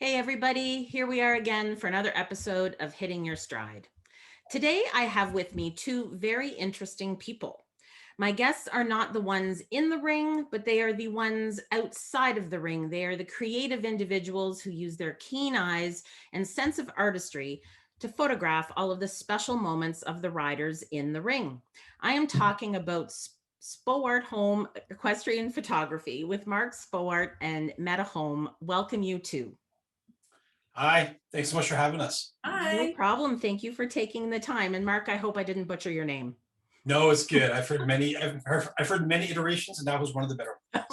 Hey everybody, here we are again for another episode of Hitting Your Stride. Today I have with me two very interesting people. My guests are not the ones in the ring, but they are the ones outside of the ring. They are the creative individuals who use their keen eyes and sense of artistry to photograph all of the special moments of the riders in the ring. I am talking about Spowart Holm Equestrian Photography with Mark Spowart and Mette Holm. Welcome you two. Hi, thanks so much for having us. No Hi. problem. Thank you for taking the time. And Mark, I hope I didn't butcher your name. No, it's good. I've heard many iterations, and that was one of the better ones.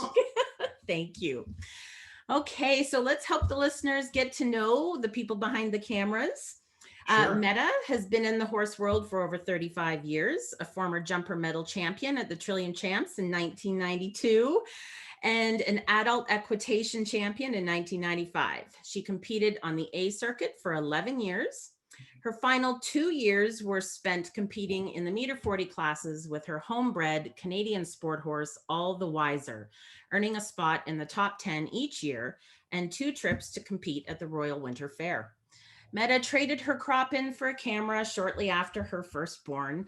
Thank you. Okay, so let's help the listeners get to know the people behind the cameras. Sure. Mette has been in the horse world for over 35 years, a former jumper medal champion at the Trillium Champs in 1992, and an adult equitation champion in 1995. She competed on the A circuit for 11 years. Her final 2 years were spent competing in the meter 40 classes with her homebred Canadian sport horse, All the Wiser, earning a spot in the top 10 each year and 2 trips to compete at the Royal Winter Fair. Mette traded her crop in for a camera shortly after her firstborn,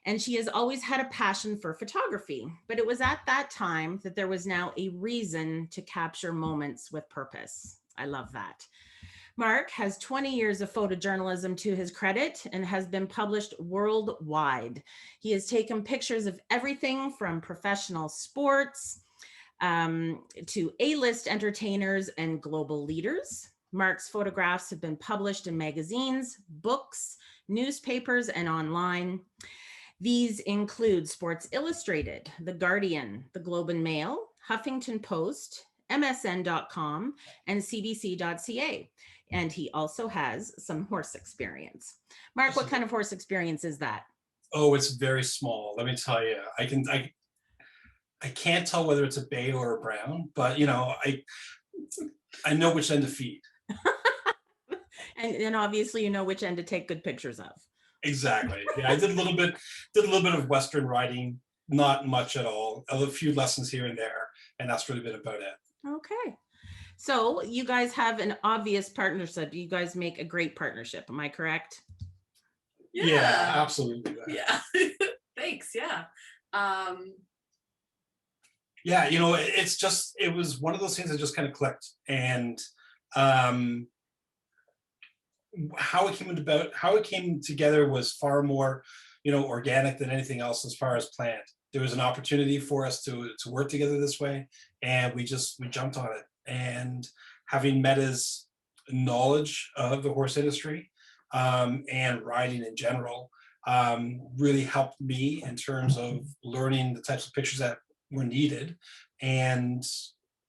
and she has always had a passion for photography. But it was at that time that there was now a reason to capture moments with purpose. I love that. Mark has 20 years of photojournalism to his credit and has been published worldwide. He has taken pictures of everything from professional sports to A-list entertainers and global leaders. Mark's photographs have been published in magazines, books, newspapers, and online. These include Sports Illustrated, The Guardian, The Globe and Mail, Huffington Post, MSN.com, and CBC.ca. And he also has some horse experience. Mark, what kind of horse experience is that? Oh, it's very small. Let me tell you. I can't tell whether it's a bay or a brown, but I know which end to feed. And obviously you know which end to take good pictures of. Exactly. Yeah, I did a little bit of Western riding, not much at all. A few lessons here and there, and that's really been about it. Okay. So you guys have an obvious partnership. You guys make a great partnership. Am I correct? Yeah, absolutely. Yeah. Thanks. Yeah. Yeah, it was one of those things that just kind of clicked, and how it came together was far more, organic than anything else as far as planned. There was an opportunity for us to work together this way, and we jumped on it. And having Mette's knowledge of the horse industry and riding in general really helped me in terms of learning the types of pictures that were needed and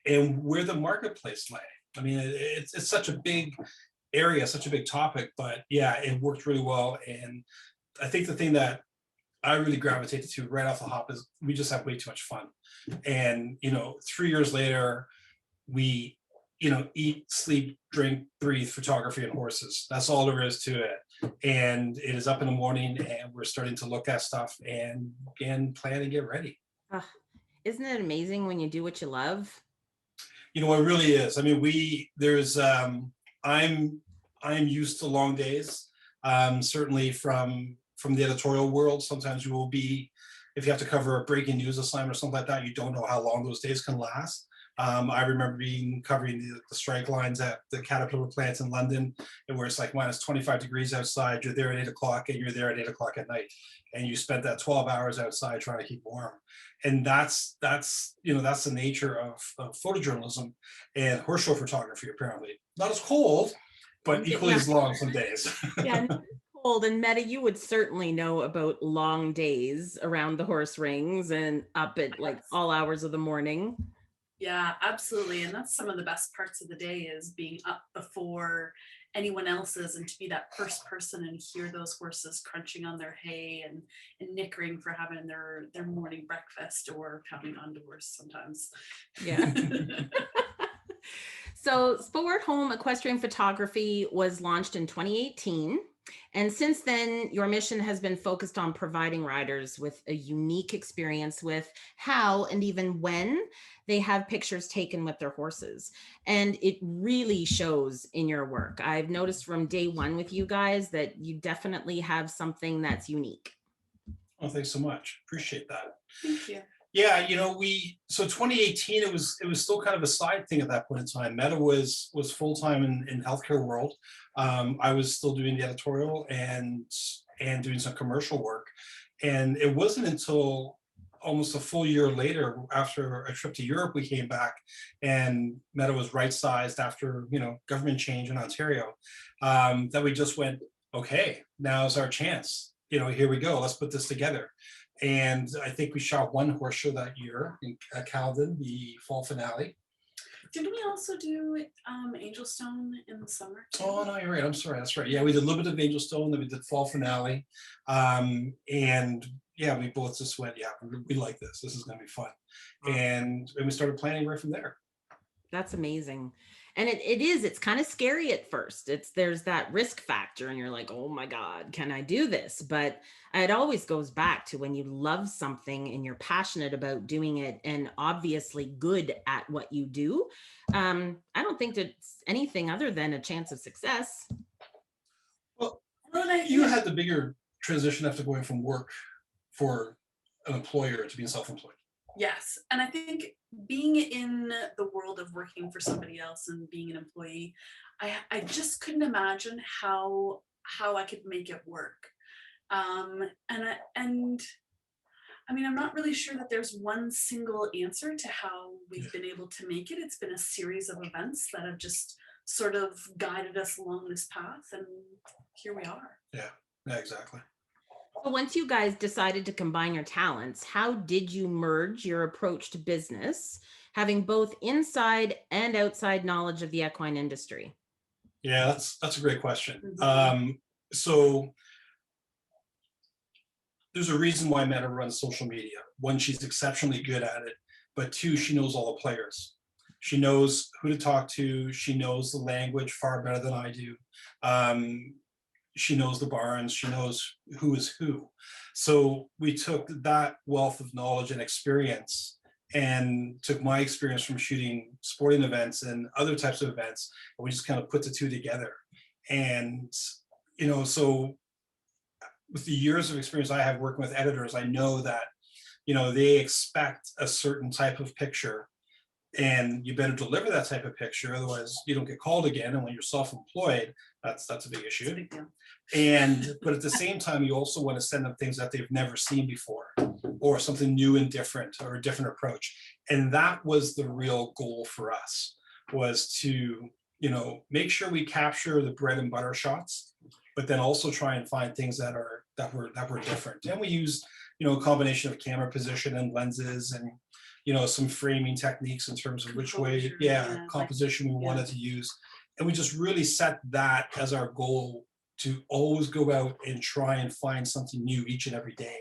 where the marketplace lay. I mean, it's such a big area, such a big topic, but yeah, it worked really well. And I think the thing that I really gravitated to right off the hop is we just have way too much fun. And 3 years later, we eat, sleep, drink, breathe photography and horses. That's all there is to it. And it is up in the morning, and we're starting to look at stuff and plan and get ready. Isn't it amazing when you do what you love? It really is. I mean, I'm used to long days. Certainly from the editorial world, sometimes you will be, if you have to cover a breaking news assignment or something like that, you don't know how long those days can last. I remember covering the strike lines at the Caterpillar plants in London, and where it's like minus 25 degrees outside. You're there at 8 o'clock, and you're there at 8 o'clock at night, and you spent that 12 hours outside trying to keep warm. And that's the nature of photojournalism and horse show photography. Apparently, not as cold, but equally as long some days. Yeah. Cold. And Mette, you would certainly know about long days around the horse rings and up at like all hours of the morning. Yeah, absolutely. And that's some of the best parts of the day, is being up before anyone else is, and to be that first person and hear those horses crunching on their hay and nickering for having their morning breakfast or coming on doors sometimes. Yeah. So Spowart Holm Equestrian Photography was launched in 2018. And since then, your mission has been focused on providing riders with a unique experience with how and even when they have pictures taken with their horses. And it really shows in your work. I've noticed from day one with you guys that you definitely have something that's unique. Oh, thanks so much. Appreciate that. Thank you. Yeah, so 2018, it was still kind of a side thing at that point in time. Mette was full-time in healthcare world. I was still doing the editorial and doing some commercial work. And it wasn't until almost a full year later, after a trip to Europe, we came back and Mette was right-sized after, government change in Ontario, that we just went, okay, now's our chance. Here we go. Let's put this together. And I think we shot one horse show that year in Caledon, the fall finale. Didn't we also do Angelstone in the summer too? Oh, no, you're right. I'm sorry. That's right. Yeah, we did a little bit of Angelstone, then we did fall finale. And yeah, we both just went, yeah, we like this. This is going to be fun. And we started planning right from there. That's amazing. And it's kind of scary at first. There's that risk factor and you're like, oh my God, can I do this? But it always goes back to when you love something and you're passionate about doing it and obviously good at what you do. I don't think that's anything other than a chance of success. Well, you had the bigger transition after going from work for an employer to being self-employed. Yes. And I think being in the world of working for somebody else and being an employee, I just couldn't imagine how I could make it work. And I mean, I'm not really sure that there's one single answer to how we've been able to make it. It's been a series of events that have just sort of guided us along this path, and here we are. Yeah, exactly. So once you guys decided to combine your talents, how did you merge your approach to business, having both inside and outside knowledge of the equine industry? Yeah, that's a great question. Mm-hmm. So there's a reason why Mette runs social media. One, she's exceptionally good at it, but two, she knows all the players. She knows who to talk to. She knows the language far better than I do. She knows the barns. She knows who is who. So we took that wealth of knowledge and experience and took my experience from shooting sporting events and other types of events, and we just kind of put the two together. And, so with the years of experience I have working with editors, I know that, they expect a certain type of picture, and you better deliver that type of picture, otherwise you don't get called again. And when you're self-employed, that's a big issue. Big deal. But at the same time, you also want to send them things that they've never seen before, or something new and different, or a different approach. And that was the real goal for us, was to, make sure we capture the bread and butter shots, but then also try and find things that were different. And we used, a combination of camera position and lenses, and some framing techniques in terms of which way, composition we wanted to use. And we just really set that as our goal, to always go out and try and find something new each and every day.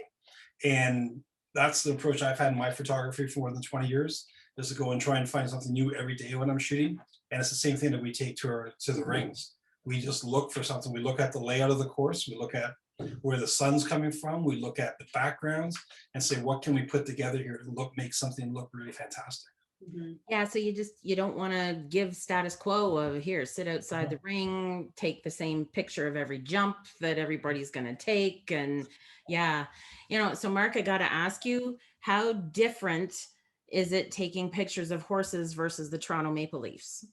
And that's the approach I've had in my photography for more than 20 years, is to go and try and find something new every day when I'm shooting. And it's the same thing that we take to the rings. We just look for something. We look at the layout of the course. We look at where the sun's coming from. We look at the backgrounds and say, what can we put together here to make something look really fantastic? Mm-hmm. Yeah, so you don't want to give status quo of here, sit outside the ring, take the same picture of every jump that everybody's going to take. And so Mark, I got to ask you, how different is it taking pictures of horses versus the Toronto Maple Leafs?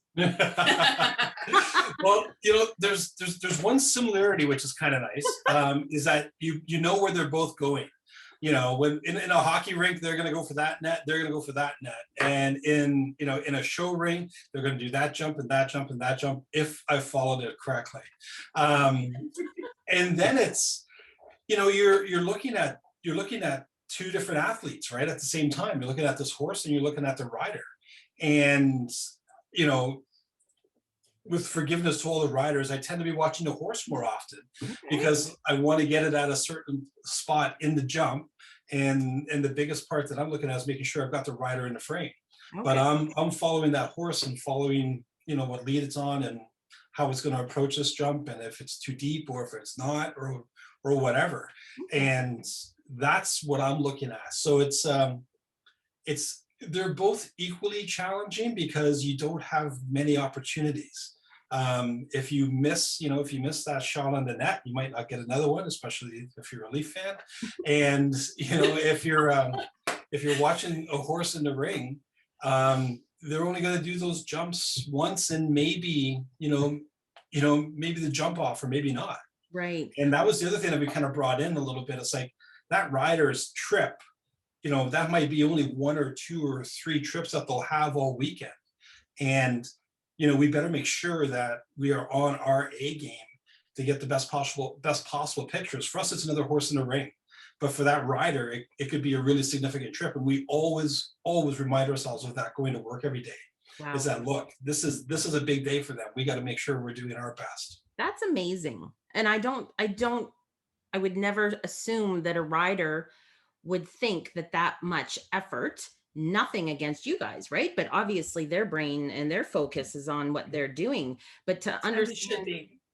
Well, there's one similarity, which is kind of nice, is that you know where they're both going. When in a hockey rink, they're going to go for that net, they're going to go for that net. And in a show ring, they're going to do that jump and that jump and that jump, if I followed it correctly. And then it's, you're looking at two different athletes, right? At the same time, you're looking at this horse and you're looking at the rider. And, with forgiveness to all the riders, I tend to be watching the horse more often, because I want to get it at a certain spot in the jump. And the biggest part that I'm looking at is making sure I've got the rider in the frame. Okay. But I'm following that horse and following, what lead it's on, and how it's going to approach this jump, and if it's too deep or if it's not, or whatever. And that's what I'm looking at. So they're both equally challenging because you don't have many opportunities. If you miss that shot on the net, you might not get another one, especially if you're a Leaf fan. And if you're watching a horse in the ring, they're only going to do those jumps once, and maybe maybe the jump off, or maybe not. Right. And that was the other thing that we kind of brought in a little bit. It's like that rider's trip, that might be only 1 or 2 or 3 trips that they'll have all weekend. And, we better make sure that we are on our A game to get the best possible pictures. For us, it's another horse in the ring. But for that rider, it could be a really significant trip. And we always remind ourselves of that going to work every day. Wow. Is that, look, this is a big day for them. We got to make sure we're doing our best. That's amazing. And I would never assume that a rider would think that much effort, nothing against you guys, right? But obviously their brain and their focus is on what they're doing. But to understand,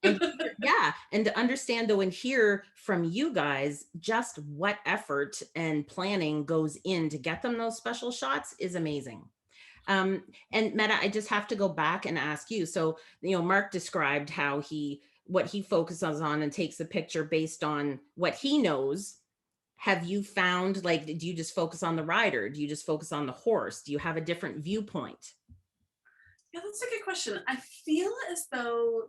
and to understand though, and hear from you guys just what effort and planning goes in to get them those special shots is amazing. And Mette, I just have to go back and ask you. So, Mark described how what he focuses on and takes a picture based on what he knows. Have you found, like, do you just focus on the rider? Do you just focus on the horse? Do you have a different viewpoint? Yeah, that's a good question. I feel as though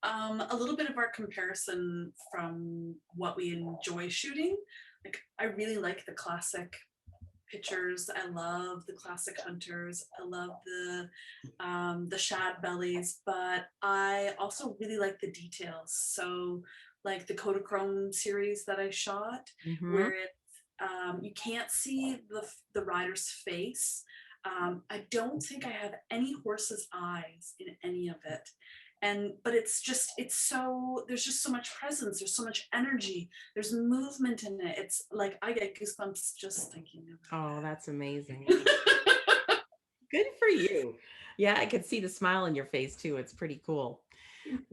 a little bit of our comparison from what we enjoy shooting, like I really like the classic pictures. I love the classic hunters. I love the shad bellies, but I also really like the details. So like the Kodachrome series that I shot, where you can't see the rider's face. I don't think I have any horse's eyes in any of it. But there's just so much presence, there's so much energy, there's movement in it. It's like I get goosebumps just thinking of it. Oh, that's amazing. Good for you. Yeah, I could see the smile on your face too. It's pretty cool.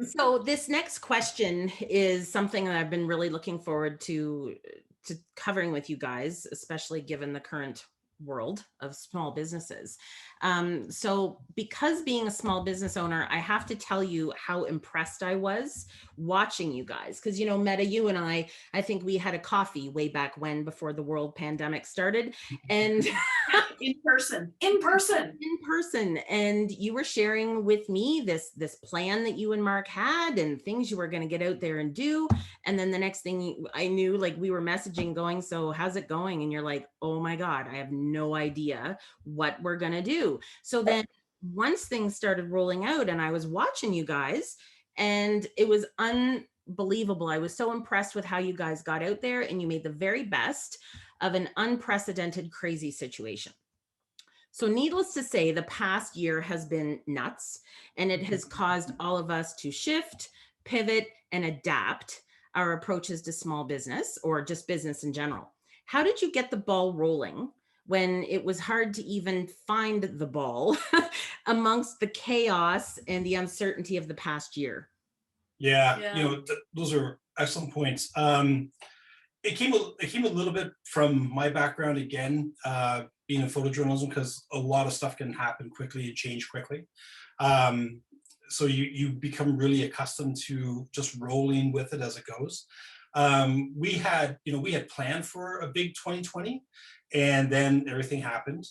So this next question is something that I've been really looking forward to covering with you guys, especially given the current world of small businesses. So because being a small business owner, I have to tell you how impressed I was watching you guys. Because, Mette, you and I think we had a coffee way back when, before the world pandemic started. And in person. And you were sharing with me this plan that you and Mark had and things you were going to get out there and do. And then the next thing I knew, like, we were messaging going, so how's it going? And you're like, oh my God, I have no idea what we're going to do. So then once things started rolling out and I was watching you guys, and it was unbelievable. I was so impressed with how you guys got out there and you made the very best of an unprecedented, crazy situation. So needless to say, the past year has been nuts, and it has caused all of us to shift, pivot, and adapt our approaches to small business, or just business in general. How did you get the ball rolling when it was hard to even find the ball amongst the chaos and the uncertainty of the past year? Yeah. Those are excellent points. It came a little bit from my background again, being in photojournalism, because a lot of stuff can happen quickly and change quickly. So you become really accustomed to just rolling with it as it goes. We had planned for a big 2020, and then everything happened.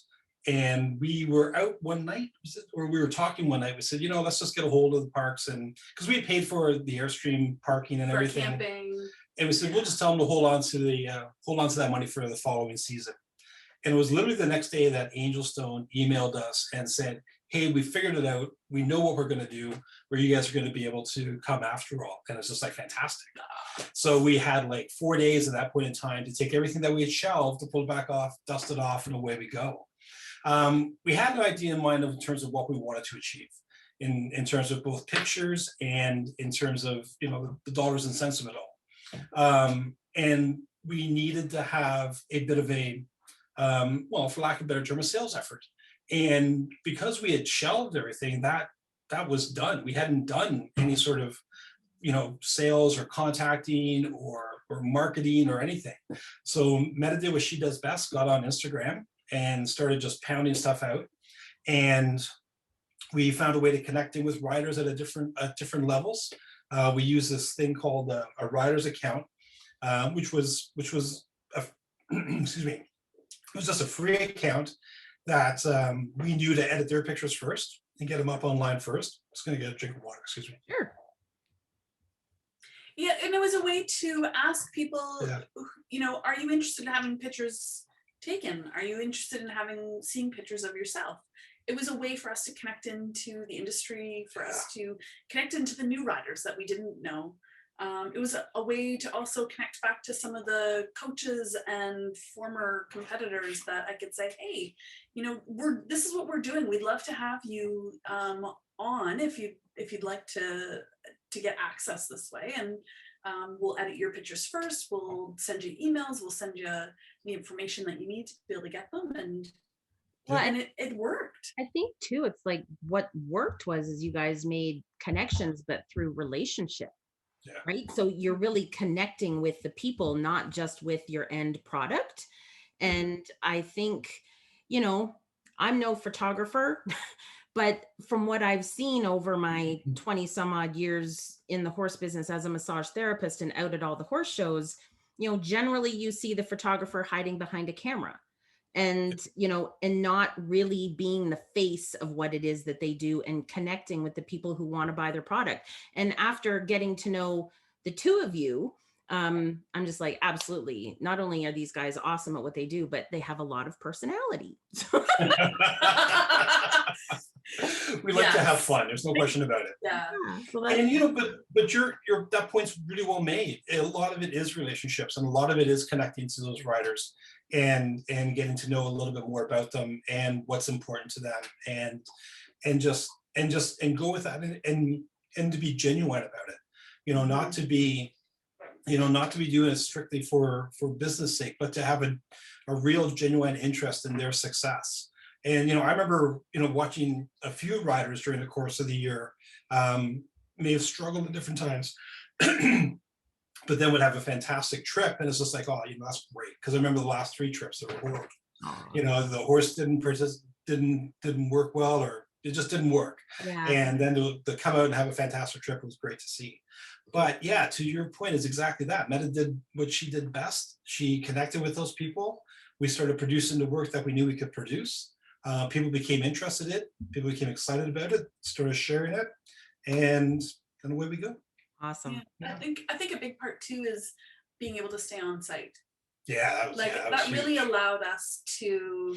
And we were out one night, or we were talking one night. We said, let's just get a hold of the parks, and because we had paid for the Airstream parking and everything. Camping. And we said, we'll just tell them to hold on to that money for the following season. And it was literally the next day that Angelstone emailed us and said, hey, we figured it out. We know what we're going to do, where you guys are going to be able to come after all. And it's just like fantastic. So we had like 4 days at that point in time to take everything that we had shelved, to pull it back off, dust it off, and away we go. We had an idea in mind in terms of what we wanted to achieve, in terms of both pictures and in terms of the dollars and cents of it all. And we needed to have a bit of a, for lack of a better term, a sales effort. And because we had shelved everything, that that was done. We hadn't done any sort of, you know, sales or contacting or marketing or anything. So Mette did what she does best, got on Instagram and started just pounding stuff out. And we found a way to connecting with riders at different levels. We use this thing called a rider's account, which was a, excuse me, it was just a free account that we knew to edit their pictures first and get them up online first. I'm just going to get a drink of water, excuse me. Sure. Yeah, and it was a way to ask people, Yeah. you know, are you interested in having pictures taken? Are you interested in seeing pictures of yourself? It was a way for us to connect into the industry, for us to connect into the new riders that we didn't know. It was a way to also connect back to some of the coaches and former competitors that I could say, hey, you know, this is what we're doing. We'd love to have you on if you'd like to get access this way, and we'll edit your pictures first. We'll send you emails. We'll send you the information that you need to be able to get them, and Well, and it worked. I think too, it's like what worked is you guys made connections, but through relationship. Yeah. Right. So you're really connecting with the people, not just with your end product. And I think, you know, I'm no photographer, but from what I've seen over my 20 some odd years in the horse business as a massage therapist and out at all the horse shows, you know, generally you see the photographer hiding behind a camera and, you know, and not really being the face of what it is that they do and connecting with the people who want to buy their product. And after getting to know the two of you, I'm just like, absolutely. Not only are these guys awesome at what they do, but they have a lot of personality. We like to have fun. There's no question about it. Yeah. And you know, but your that point's really well made. A lot of it is relationships, and a lot of it is connecting to those riders and getting to know a little bit more about them and what's important to them, and go with that and to be genuine about it. You know, not to be doing it strictly for business sake, but to have a real genuine interest in their success. And, you know, I remember, you know, watching a few riders during the course of the year, may have struggled at different times, but then would have a fantastic trip. And it's just like, oh, you know, that's great. Because I remember the last 3 trips that were horrible. You know, the horse didn't work well, or it just didn't work. Yeah. And then to come out and have a fantastic trip was great to see. But yeah, to your point, is exactly that. Mette did what she did best. She connected with those people. We started producing the work that we knew we could produce. People became interested in it. People became excited about it, started sharing it, and away we go. Awesome. Yeah. I think a big part too is being able to stay on site. Yeah, that really allowed us to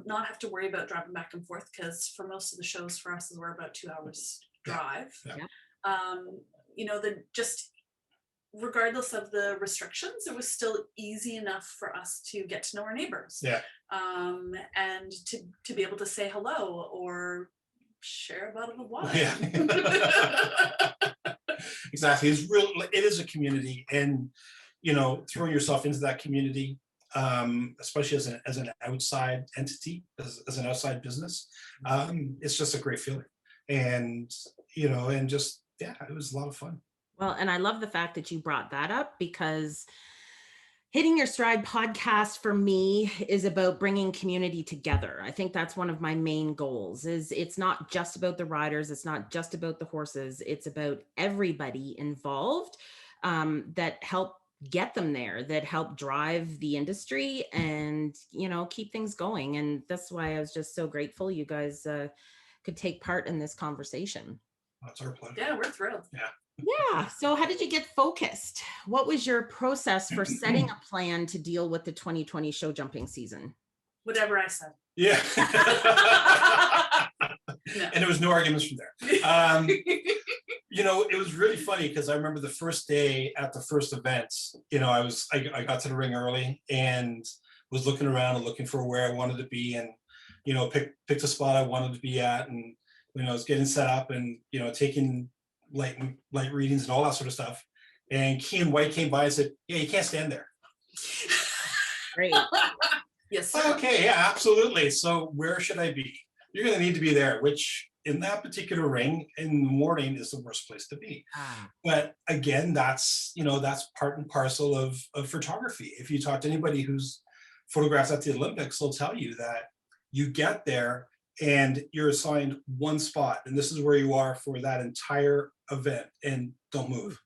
not have to worry about driving back and forth, because for most of the shows for us we're about 2 hours drive. Yeah. You know, regardless of the restrictions, it was still easy enough for us to get to know our neighbors. Yeah. And to be able to say hello or share a bottle of wine. Yeah. Exactly. It is a community, and, you know, throwing yourself into that community, especially as an outside entity, as an outside business, it's just a great feeling. And, you know, and just, yeah, it was a lot of fun. Well, and I love the fact that you brought that up, because Hitting Your Stride podcast for me is about bringing community together. I think that's one of my main goals. Is it's not just about the riders, it's not just about the horses, it's about everybody involved that help get them there, that help drive the industry and, you know, keep things going. And that's why I was just so grateful you guys could take part in this conversation. That's our pleasure. Yeah, we're thrilled. Yeah. Yeah. So how did you get focused? What was your process for setting a plan to deal with the 2020 show jumping season? Whatever I said. Yeah. No. And there was no arguments from there. You know, it was really funny because I remember the first day at the first event, you know, I got to the ring early and was looking around and looking for where I wanted to be, and, you know, picked a spot I wanted to be at, and, you know, I was getting set up and, you know, taking light readings and all that sort of stuff. And Kean White came by and said, "Yeah, you can't stand there." Great. Yes, sir. Okay, yeah, absolutely. So where should I be? you're going to need to be there, which in that particular ring in the morning is the worst place to be. Ah, But again, that's, that's part and parcel of photography. If you talk to anybody who's photographed at the Olympics, they'll tell you that you get there and you're assigned one spot, and this is where you are for that entire event, and don't move.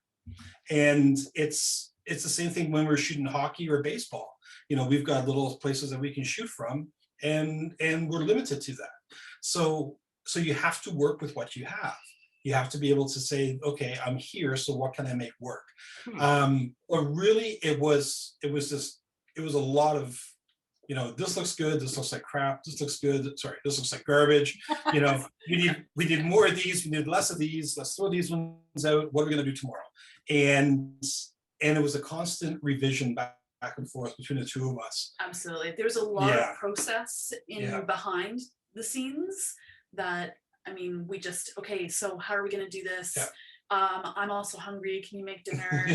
And it's the same thing when we're shooting hockey or baseball. We've got little places that we can shoot from, and we're limited to that. So you have to work with what you have. You have to be able to say, okay, I'm here, so what can I make work? Or really, it was a lot of, this looks good, this looks like crap, this looks good, sorry, this looks like garbage. We need more of these, we need less of these, let's throw these ones out, what are we gonna do tomorrow? And it was a constant revision back and forth between the two of us. Absolutely. There's a lot of process behind the scenes that, I mean, we just, okay, so how are we gonna do this? Yeah. I'm also hungry, can you make dinner?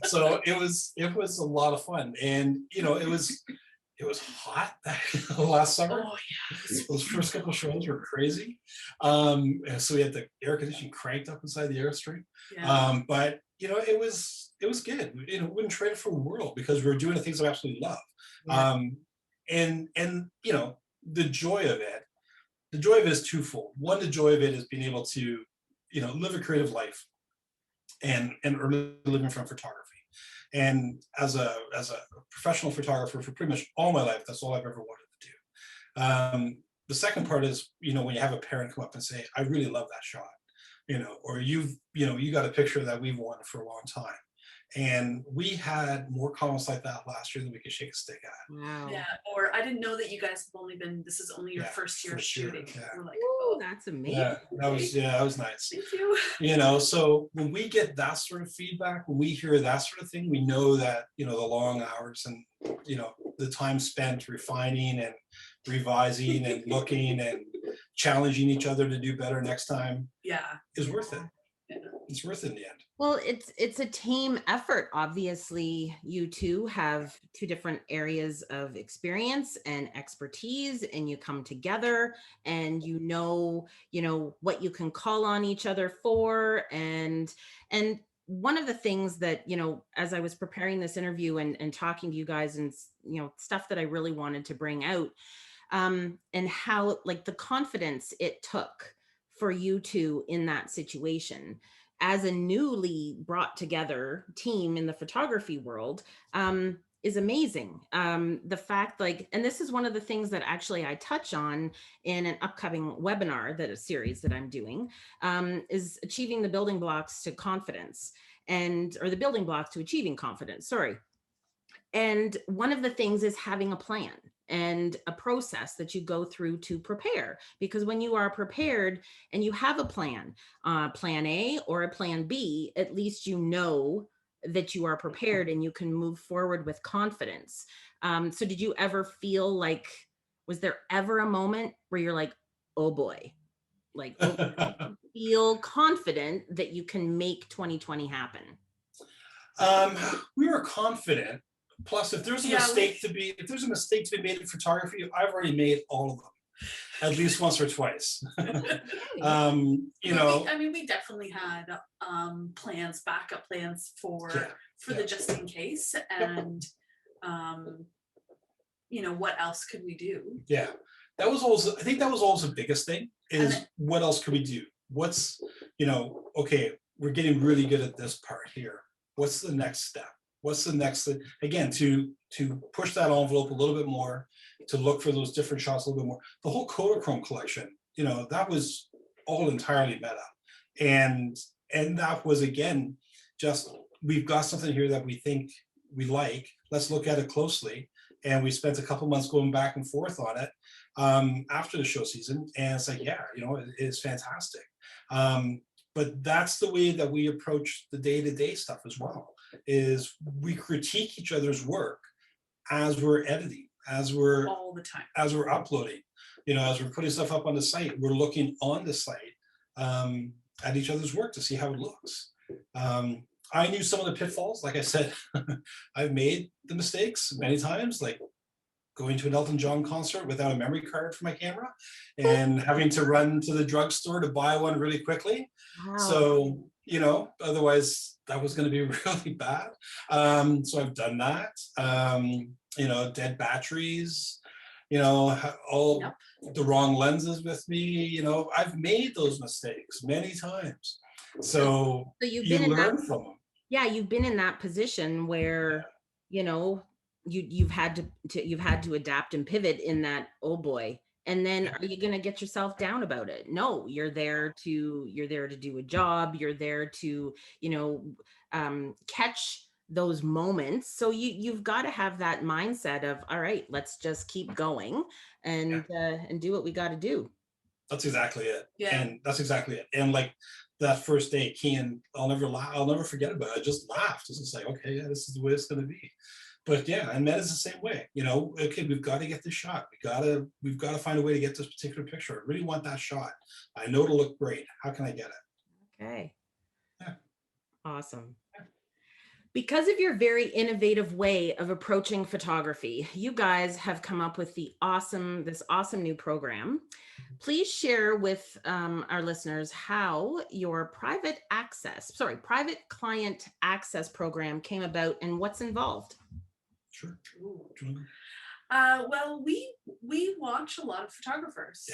So it was a lot of fun, and it was hot last summer. Oh yeah, Those first couple shows were crazy. So we had the air conditioning cranked up inside the airstream. yeah. But it was good. Wouldn't trade it for the world, because we were doing the things I absolutely love. yeah. And the joy of it is twofold. One, the joy of it is being able to live a creative life and earn a living from photography. And as a professional photographer for pretty much all my life, that's all I've ever wanted to do. The second part is, when you have a parent come up and say, I really love that shot, or you got a picture that we've wanted for a long time. And we had more comments like that last year than we could shake a stick at. Wow. Yeah, or I didn't know that you guys have this is only your first year shooting. Yeah. We're like, Ooh, that's amazing. Yeah, that was nice. thank you. So when we get that sort of feedback, when we hear that sort of thing, we know that, the long hours and, the time spent refining and revising and looking and challenging each other to do better next time is worth it. Yeah. It's worth it in the end. Well, it's a team effort. Obviously, you two have two different areas of experience and expertise, and you come together and what you can call on each other for. And one of the things that, as I was preparing this interview and talking to you guys, and stuff that I really wanted to bring out, and how, like, the confidence it took for you two in that situation as a newly brought together team in the photography world, is amazing. The fact, and this is one of the things that actually I touch on in an upcoming webinar, a series that I'm doing, is achieving the building blocks to confidence, or the building blocks to achieving confidence, sorry. And one of the things is having a plan and a process that you go through to prepare, because when you are prepared and you have a plan A or a plan B, at least that you are prepared and you can move forward with confidence. So did you ever feel was there ever a moment where you're like, oh boy, feel confident that you can make 2020 happen? We were confident. Plus, if there's a mistake to be made in photography, I've already made all of them, at least once or twice. We definitely had backup plans for the just in case, and what else could we do? Yeah, I think that was always the biggest thing, is what else could we do? What's, okay, we're getting really good at this part here. What's the next step? What's the next thing? Again, to push that envelope a little bit more, to look for those different shots a little bit more. The whole Kodachrome collection, that was all entirely Mette. And that was, again, just, we've got something here that we think we like. Let's look at it closely. And we spent a couple months going back and forth on it after the show season. And it's like, it's fantastic. But that's the way that we approach the day-to-day stuff as well, is we critique each other's work as we're editing, as we're all the time, as we're uploading, as we're putting stuff up on the site. We're looking on the site at each other's work to see how it looks. I knew some of the pitfalls. Like I said, I've made the mistakes many times. Like, going to an Elton John concert without a memory card for my camera and having to run to the drugstore to buy one really quickly. Wow. So, you know, otherwise that was going to be really bad. So I've done that. You know, dead batteries, you know, all Yep. the wrong lenses with me. You know, I've made those mistakes many times. So you've you been in that, learn from them. yeah, you've been in that position where, you know, you've had to adapt and pivot in that, oh boy. And then Yeah. are you going to get yourself down about it? No, you're there to do a job. You're there to, you know, catch those moments. So you've got to have that mindset of, all right, let's just keep going and do what we got to do. That's exactly it. Yeah. And that's exactly it. And like that first day, Kian, I'll never forget about it. I just laughed. It's just like, okay, yeah, this is the way it's going to be. But yeah, and Mette is the same way. You know, okay, we've got to get this shot. We've got to find a way to get this particular picture. I really want that shot. I know it'll look great. How can I get it? Okay. Yeah. Awesome. Because of your very innovative way of approaching photography, you guys have come up with this awesome new program. Please share with our listeners how your private client access program came about and what's involved. Sure. Well, we watch a lot of photographers.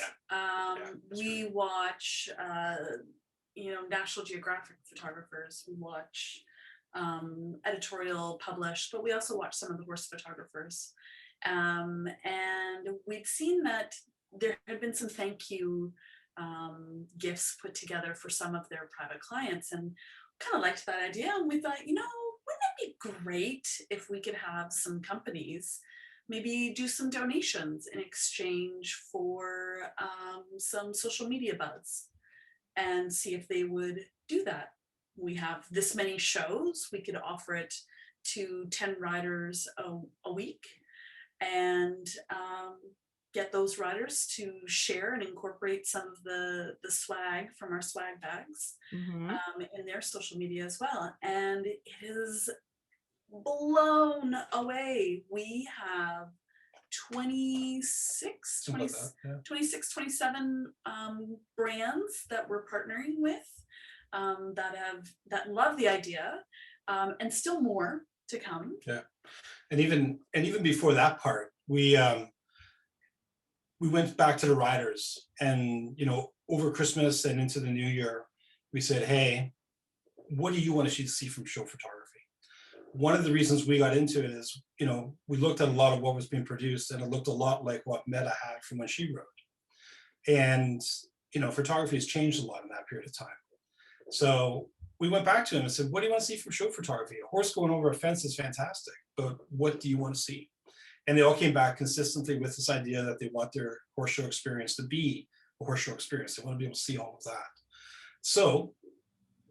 We watch, you know, National Geographic photographers. We watch editorial published, but we also watch some of the horse photographers. And we'd seen that there had been some thank you gifts put together for some of their private clients, and kind of liked that idea. And we thought, you know, wouldn't it be great if we could have some companies maybe do some donations in exchange for some social media buzz, and see if they would do that. We have this many shows, we could offer it to 10 riders a week, and get those riders to share and incorporate some of the swag from our swag bags in their social media as well. And it is blown away. We have 26, 27 brands that we're partnering with that love the idea, and still more to come. Yeah. And even before that part, we went back to the riders, and, you know, over Christmas and into the new year, we said, hey, what do you want to see from show photography? One of the reasons we got into it is, you know, we looked at a lot of what was being produced, and it looked a lot like what Mette had from when she rode. And, you know, photography has changed a lot in that period of time. So we went back to him and said, what do you want to see from show photography? A horse going over a fence is fantastic, but what do you want to see? And they all came back consistently with this idea that they want their horse show experience to be a horse show experience. They want to be able to see all of that. So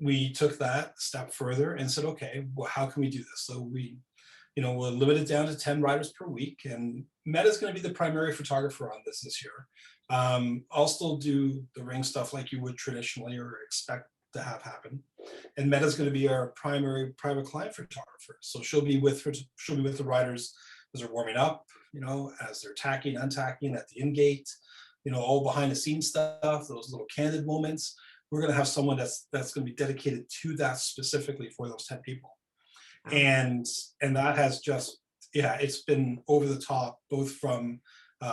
we took that step further and said, okay, well, how can we do this? So we, you know, we'll limit it down to 10 riders per week, and Mette is going to be the primary photographer on this year. I'll still do the ring stuff like you would traditionally or expect to have happen. And Mette is going to be our primary private client photographer. So she'll be with the riders as they're warming up, you know, as they're tacking, untacking at the in-gate, you know, all behind the scenes stuff, those little candid moments. We're going to have someone that's going to be dedicated to that specifically for those 10 people. Wow. And that has just, yeah, it's been over the top, both from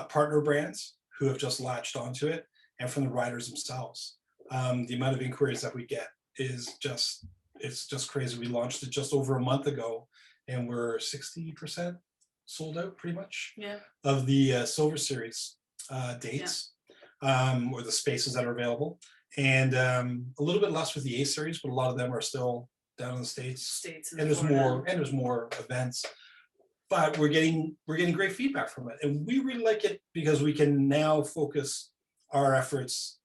partner brands who have just latched onto it and from the riders themselves. The amount of inquiries that we get is just, it's just crazy. We launched it just over a month ago, and we're 60% sold out pretty much of the Silver Series dates, or the spaces that are available. And a little bit less with the A Series, but a lot of them are still down in the States and there's more events. But we're getting great feedback from it, and we really like it because we can now focus our efforts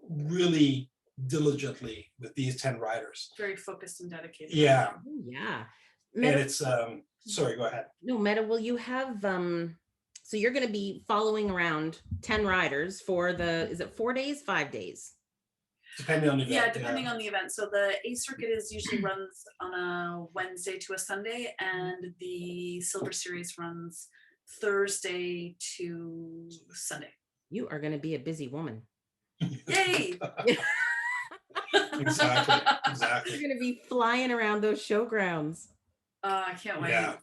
really diligently with these 10 riders. Very focused and dedicated. Yeah. Yeah. Mette, and it's sorry, go ahead. No, Mette, will you have so you're going to be following around 10 riders for is it 4 days, 5 days? Depending on the event. Yeah, depending on the event. So the A circuit usually runs on a Wednesday to a Sunday, and the Silver Series runs Thursday to Sunday. You are going to be a busy woman. Yay! Exactly. You're Exactly. going to be flying around those showgrounds. I can't wait. Yeah.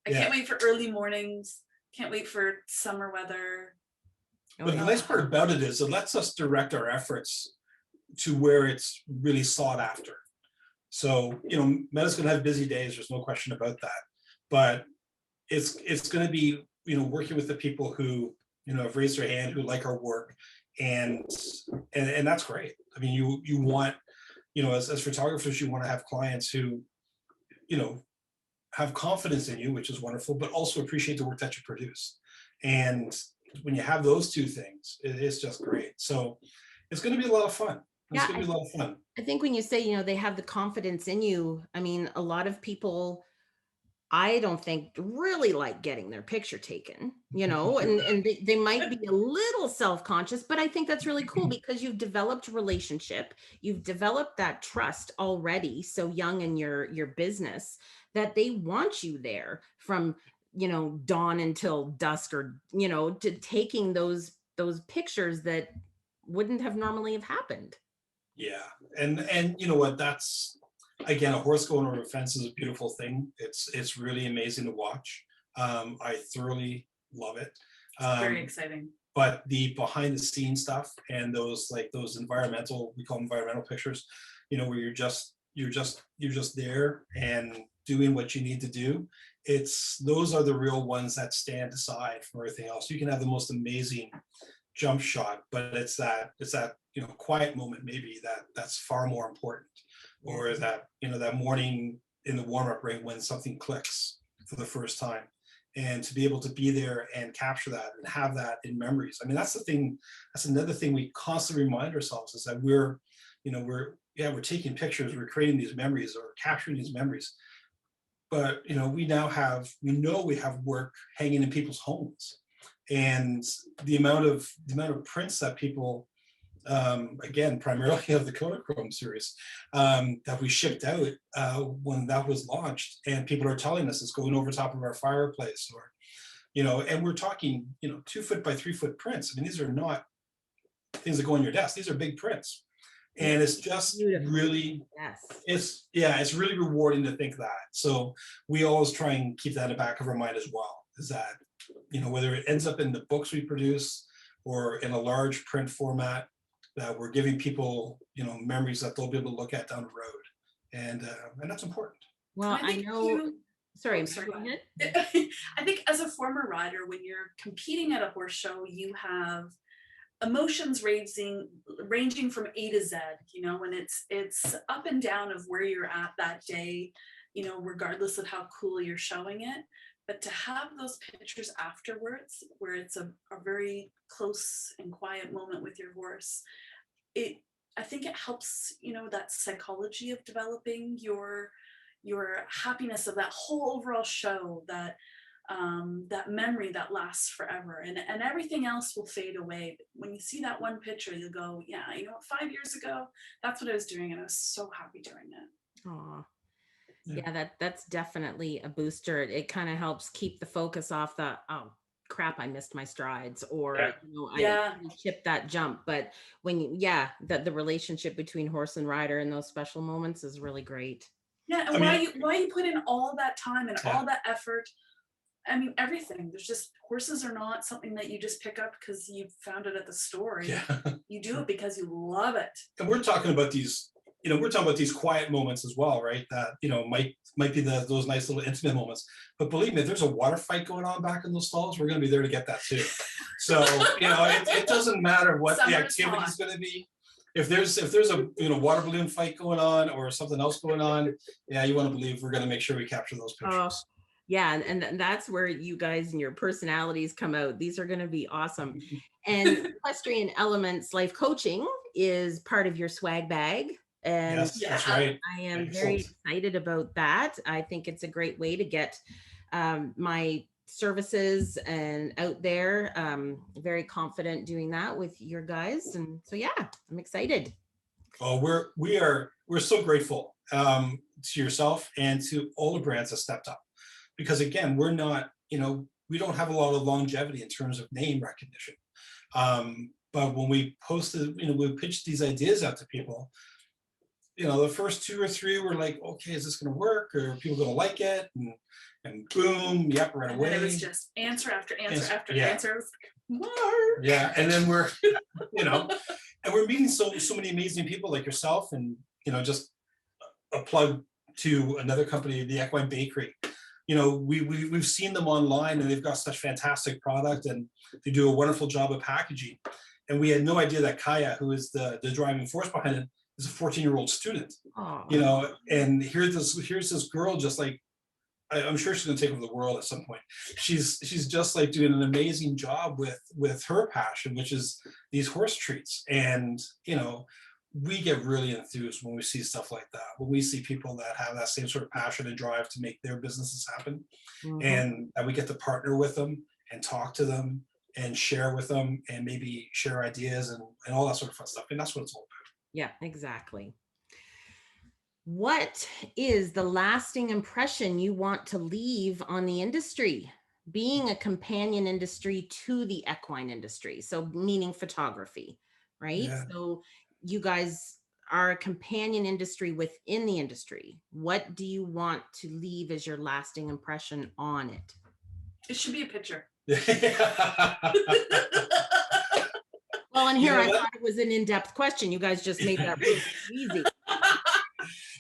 I can't wait for early mornings. Can't wait for summer weather. Oh, But the yeah. nice part about it is it lets us direct our efforts to where it's really sought after. So, you know, Mette's going to have busy days. There's no question about that. But it's going to be, you know, working with the people who, you know, have raised their hand, who like our work, and that's great. I mean, you want, you know, as photographers, you want to have clients who, you know, have confidence in you, which is wonderful, but also appreciate the work that you produce. And when you have those two things, it's just great. So it's going to be a lot of fun. It's Yeah, going to be a lot of fun. I think when you say, you know, they have the confidence in you, I mean, a lot of people, I don't think really like getting their picture taken, you know, and they might be a little self-conscious, but I think that's really cool because you've developed a relationship, you've developed that trust already so young in your business that they want you there from, you know, dawn until dusk, or, you know, to taking those pictures that wouldn't have normally have happened. Yeah, and you know what? That's, again, a horse going over a fence is a beautiful thing. It's really amazing to watch. I thoroughly love it. It's very exciting. But the behind the scenes stuff and those, like those environmental, we call them environmental pictures, you know, where you're just there and doing what you need to do. Those are the real ones that stand aside from everything else. You can have the most amazing jump shot, but it's that you know, quiet moment maybe that's far more important. Or that, you know, that morning in the warm-up ring when something clicks for the first time, and to be able to be there and capture that and have that in memories. I mean, that's the thing. That's another thing we constantly remind ourselves, is that we're taking pictures, we're creating these memories or capturing these memories. But, you know, we know we have work hanging in people's homes, and the amount of prints that people, again, primarily of the Kodachrome series, that we shipped out when that was launched, and people are telling us it's going over top of our fireplace, or, you know, and we're talking, you know, 2 foot by 3 foot prints. I mean, these are not things that go on your desk. These are big prints, and it's just Beautiful. really, Yes. it's really rewarding to think that. So we always try and keep that in the back of our mind as well, is that, you know, whether it ends up in the books we produce or in a large print format, that we're giving people, you know, memories that they'll be able to look at down the road, and that's important. Well, I know. Sorry, sorry, go ahead. I think as a former rider, when you're competing at a horse show, you have emotions ranging from A to Z, you know, and it's up and down of where you're at that day, you know, regardless of how cool you're showing it. But to have those pictures afterwards, where it's a very close and quiet moment with your horse, I think it helps, you know, that psychology of developing your happiness of that whole overall show, that that memory that lasts forever, and everything else will fade away. But when you see that one picture, you'll go, yeah, you know what, 5 years ago, that's what I was doing, and I was so happy doing it. Aw. Yeah, that's definitely a booster. It kind of helps keep the focus off the, oh crap, I missed my strides, or Yeah. you know, Yeah. I chipped that jump. But when the relationship between horse and rider in those special moments is really great. Yeah, and I mean, why you put in all that time and Yeah. all that effort. I mean, everything. There's just, horses are not something that you just pick up because you found it at the store. Yeah. You do it because you love it. And we're talking about these, you know, we're talking about these quiet moments as well, right? That, you know, might be those nice little intimate moments. But believe me, if there's a water fight going on back in those stalls, we're going to be there to get that too. So, you know, it doesn't matter what the activity is going to be. If there's a, you know, water balloon fight going on or something else going on, yeah, you want to believe we're going to make sure we capture those pictures. Yeah, and that's where you guys and your personalities come out. These are going to be awesome. And Equestrian Elements Life Coaching is part of your swag bag. And Yes, that's right. I am very Excellent. excited about that. I think it's a great way to get my services and out there. Very confident doing that with your guys. And so, yeah, I'm excited. Oh, we're so grateful to yourself and to all the brands that stepped up, because again, we're not, you know, we don't have a lot of longevity in terms of name recognition. But when we posted, we pitched these ideas out to people, the first 2 or 3 were like, okay, is this going to work? Or are people going to like it? And boom, yep, right And away. then it was just answer after answer after yeah. answer. It was like, more. Yeah, and then we're, and we're meeting so many amazing people like yourself, and just a plug to another company, the Equine Bakery. We've seen them online, and they've got such fantastic product, and they do a wonderful job of packaging. And we had no idea that Kaya, who is the driving force behind it, is a 14-year-old student. Aw. And here's this girl, just like, I'm sure she's going to take over the world at some point. She's just like doing an amazing job with her passion, which is these horse treats. And we get really enthused when we see stuff like that, when we see people that have that same sort of passion and drive to make their businesses happen, and that we get to partner with them and talk to them and share with them and maybe share ideas and all that sort of fun stuff. And that's what it's all about. Yeah, exactly. What is the lasting impression you want to leave on the industry, being a companion industry to the equine industry? So meaning photography, right? Yeah. So you guys are a companion industry within the industry. What do you want to leave as your lasting impression on it? It should be a picture. Well, and here I thought it was an in-depth question. You guys just made that really easy.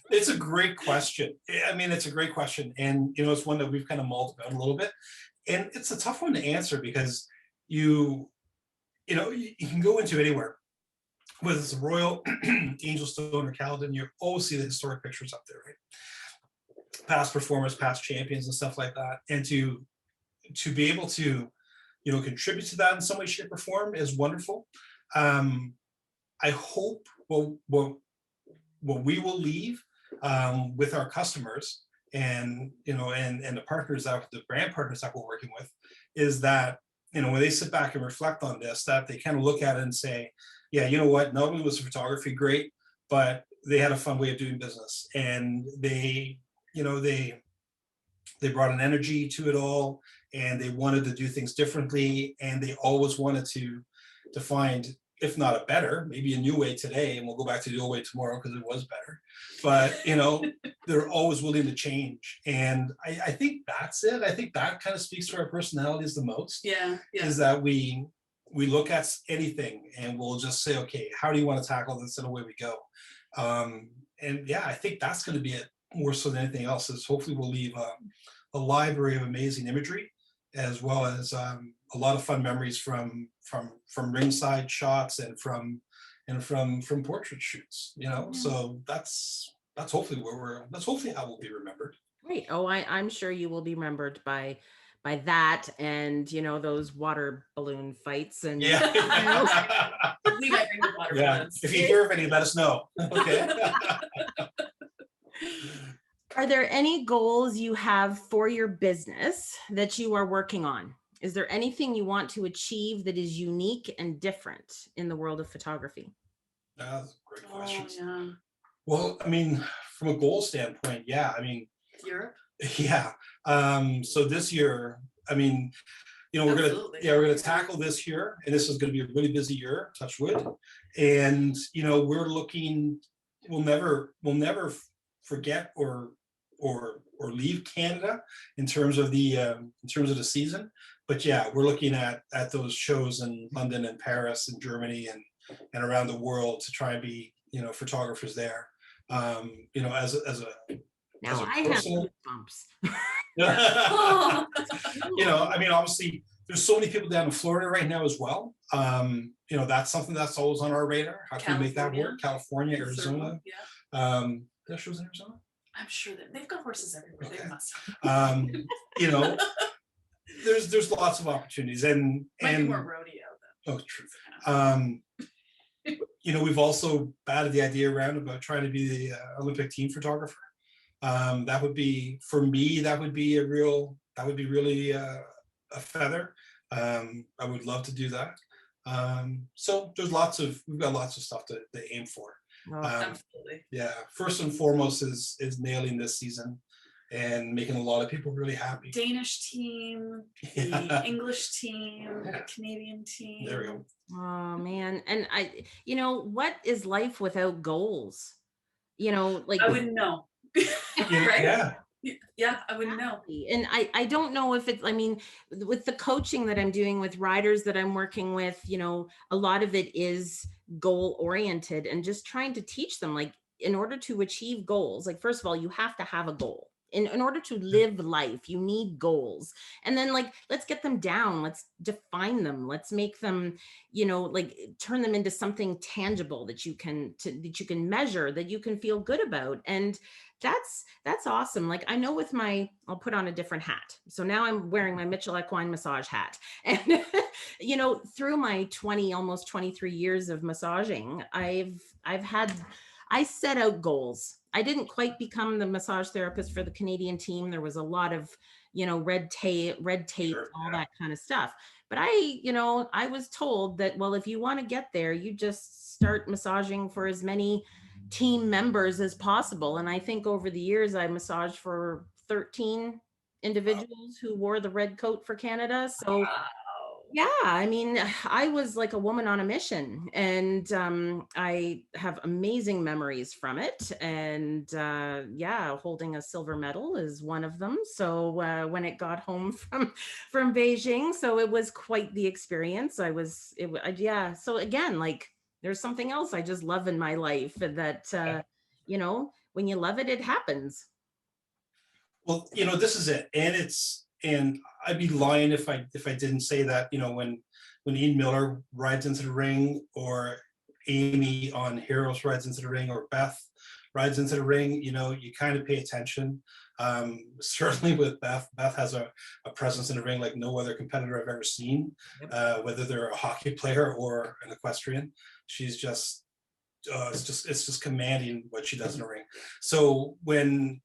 It's a great question. I mean, it's a great question. And, it's one that we've kind of mulled about a little bit. And it's a tough one to answer because you can go into anywhere, whether it's a Royal, Angelstone, or Caledon, you always see the historic pictures up there, right? Past performers, past champions and stuff like that. And to be able to, contribute to that in some way, shape, or form is wonderful. I hope what we will leave with our customers and the partners the brand partners that we're working with is that when they sit back and reflect on this, that they kind of look at it and say, yeah, you know what, not only was the photography great, but they had a fun way of doing business, and they brought an energy to it all, and they wanted to do things differently, and they always wanted to find, if not a better, maybe a new way today, and we'll go back to the old way tomorrow because it was better. But they're always willing to change, and I think that's it. I think that kind of speaks to our personalities the most. Yeah. Is that we look at anything and we'll just say, okay, how do you want to tackle this, and away we go. And yeah, I think that's going to be it more so than anything else. Is hopefully we'll leave a library of amazing imagery, as well as a lot of fun memories from ringside shots and from portrait shoots. So that's hopefully that's hopefully how we'll be remembered. Great. Oh, I'm sure you will be remembered by that, and those water balloon fights, and We might bring the water balloons. If you hear of any, let us know. Okay. Are there any goals you have for your business that you are working on? Is there anything you want to achieve that is unique and different in the world of photography? That's a great question. Oh, yeah. Well, I mean, from a goal standpoint, yeah. I mean, Europe. Yeah. So this year, I mean, we're gonna tackle this year, and this is gonna be a really busy year, touch wood. And we're looking. We'll never forget or leave Canada in terms of the season. But yeah, we're looking at those shows in London and Paris and Germany and around the world to try and be photographers there. As a now I personal, have bumps. I mean, obviously there's so many people down in Florida right now as well. That's something that's always on our radar. How can we make that work? California, Arizona. Yeah. There shows in Arizona? I'm sure that they've got horses everywhere. Okay. They must. There's lots of opportunities, and Might be more rodeo though. Oh, true. We've also batted the idea around about trying to be the Olympic team photographer. That would be, for me, really a feather. I would love to do that. So we've got lots of stuff to aim for. Absolutely. Yeah. First and foremost is nailing this season, and making a lot of people really happy. Danish team, the Yeah. English team, Yeah. the Canadian team. There we go. Oh man. And what is life without goals? Like I wouldn't know. Right? Yeah. Yeah, I wouldn't know. And I don't know if it's, I mean, with the coaching that I'm doing with riders that I'm working with, a lot of it is goal oriented and just trying to teach them, like, in order to achieve goals, like, first of all, you have to have a goal. In order to live life, you need goals. And then, like, let's get them down. Let's define them. Let's make them, like, turn them into something tangible that you can measure, that you can feel good about. And that's awesome. Like, I know with I'll put on a different hat. So now I'm wearing my Mitchell Equine massage hat. And, through my almost 23 years of massaging, I set out goals. I didn't quite become the massage therapist for the Canadian team. There was a lot of, red tape, Sure, all yeah. that kind of stuff. But I was told that, well, if you want to get there, you just start massaging for as many team members as possible. And I think over the years, I massaged for 13 individuals who wore the red coat for Canada. So Wow. yeah, I mean, I was like a woman on a mission, and I have amazing memories from it. And yeah, holding a silver medal is one of them. So when it got home from Beijing, so it was quite the experience. Yeah. So again, like, there's something else I just love in my life that when you love it, it happens. Well, this is it, and I'd be lying if I didn't say that. When Ian Miller rides into the ring, or Amy on Heroes rides into the ring, or Beth rides into the ring, you kind of pay attention. Certainly with Beth has a presence in the ring like no other competitor I've ever seen. Yep. Whether they're a hockey player or an equestrian, she's just it's just commanding what she does in the ring. So when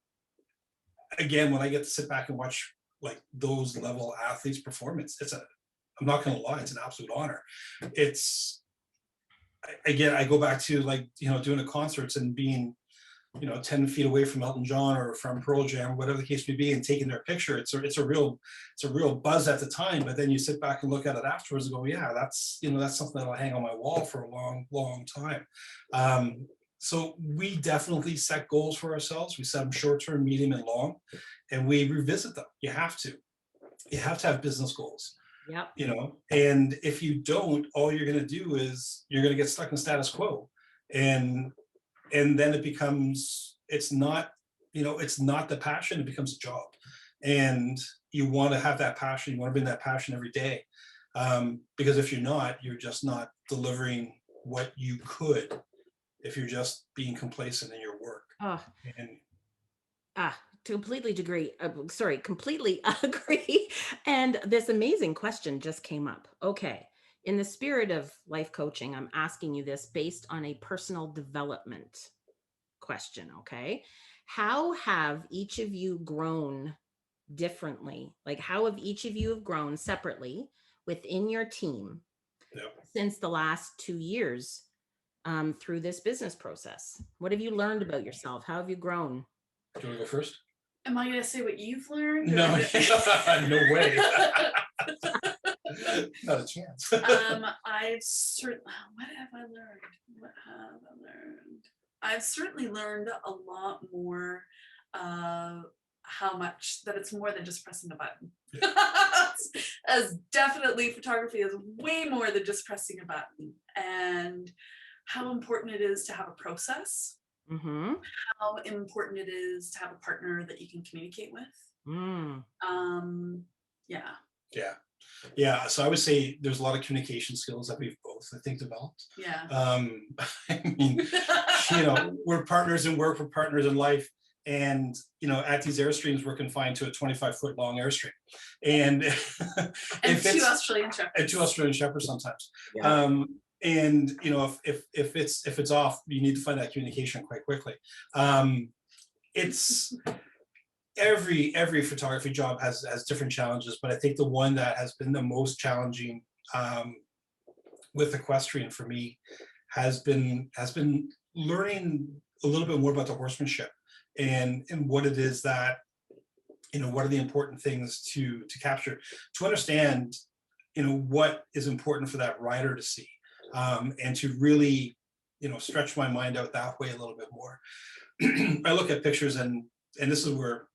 I get to sit back and watch like those level athletes performance, I'm not going to lie, it's an absolute honor. I go back to, like, doing the concerts and being, 10 feet away from Elton John or from Pearl Jam, whatever the case may be, and taking their picture. It's a real buzz at the time, but then you sit back and look at it afterwards and go, yeah, that's something that'll hang on my wall for a long, long time. So we definitely set goals for ourselves. We set them short-term, medium, and long, and we revisit them. You have to have business goals. Yep. And if you don't, all you're going to do is you're going to get stuck in status quo, and then it's not the passion, it becomes a job. And you want to have that passion, you want to bring that passion every day, because if you're not, you're just not delivering what you could if you're just being complacent in your work. Oh. And Completely completely agree. And this amazing question just came up. Okay. In the spirit of life coaching, I'm asking you this based on a personal development question. Okay. How have each of you grown differently? Like, how have each of you have grown separately within your team since the last 2 years through this business process? What have you learned about yourself? How have you grown? do you want to go first? Am I going to say what you've learned? No, no way. Not a chance. What have I learned? I've certainly learned a lot more how much that it's more than just pressing a button. Yeah. As definitely photography is way more than just pressing a button, and how important it is to have a process. Mm-hmm. How important it is to have a partner that you can communicate with. Yeah. So I would say there's a lot of communication skills that we've both, I think, developed. Yeah. I mean, we're partners in work, we're partners in life. And, at these Airstreams, we're confined to a 25-foot long Airstream. And two Australian Shepherds. And 2 Australian Shepherds sometimes. Yeah. And if it's off, you need to find that communication quite quickly. It's every photography job has different challenges, but I think the one that has been the most challenging with equestrian for me has been learning a little bit more about the horsemanship and what it is that what are the important things to capture, to understand, what is important for that rider to see, and to really, stretch my mind out that way a little bit more. I look at pictures, and this is where,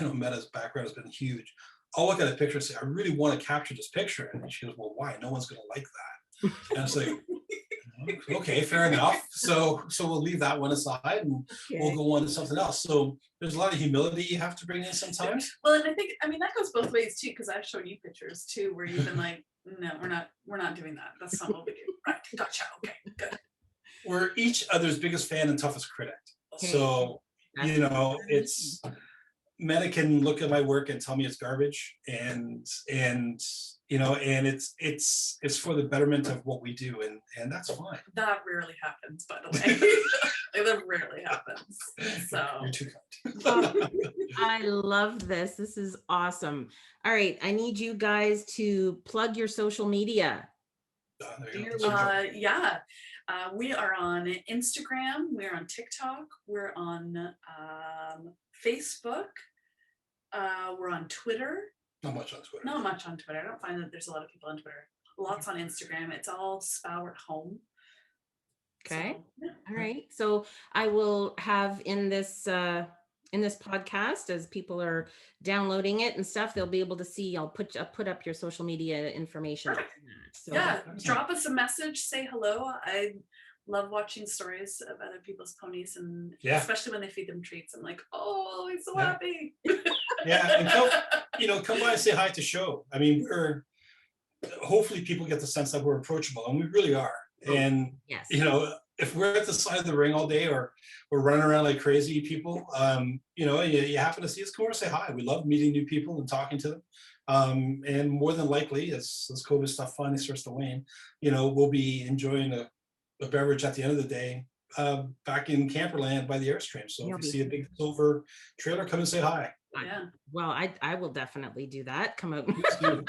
Mette's background has been huge. I'll look at a picture and say, I really want to capture this picture. And she goes, well, why? No one's going to like that. And it's like, okay, fair enough. So we'll leave that one aside, and we'll go on to something else. So there's a lot of humility you have to bring in sometimes. Well, and I mean, that goes both ways too, because I've shown you pictures too, where you've been like, no, we're not doing that. That's not what we do. Right, gotcha. Okay, good. We're each other's biggest fan and toughest critic. Okay. So, it's, Mette can look at my work and tell me it's garbage, and it's for the betterment of what we do, and that's fine. That rarely happens, by the way. That rarely happens. So you're too kind. I love this. This is awesome. All right, I need you guys to plug your social media. Yeah. We are on Instagram, we're on TikTok, we're on Facebook, we're on Twitter. Not much on Twitter. Not much on Twitter. I don't find that there's a lot of people on Twitter. Lots on Instagram. It's all Spowart Holm. Okay. So, yeah. All right. So I will have in this podcast, as people are downloading it and stuff, they'll be able to see. I'll put up your social media information. So yeah, drop us a message, say hello. I love watching stories of other people's ponies, and especially when they feed them treats. I'm like, oh, he's so happy. Yeah, and come by and say hi to show. I mean, hopefully people get the sense that we're approachable, and we really are. And yes. If we're at the side of the ring all day, or we're running around like crazy people, you happen to see us, come over and say hi. We love meeting new people and talking to them. And more than likely, as COVID stuff finally starts to wane, we'll be enjoying a beverage at the end of the day, back in Camperland by the Airstream. So if you see a big silver trailer, come and say hi. Yeah. Well, I will definitely do that. Come out. Please do.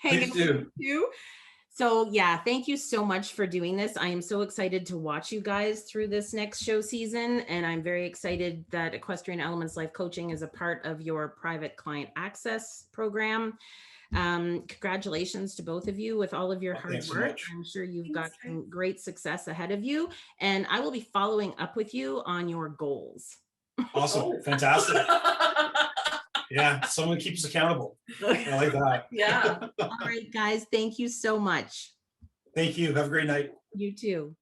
Hang Please out do. with you. So yeah, thank you so much for doing this. I am so excited to watch you guys through this next show season. And I'm very excited that Equestrian Elements Life Coaching is a part of your private client access program. Congratulations to both of you with all of your hard work. I'm sure you've got some great success ahead of you. And I will be following up with you on your goals. Awesome. Fantastic. Yeah, someone keeps us accountable. I like that. Yeah. All right, guys. Thank you so much. Thank you. Have a great night. You too.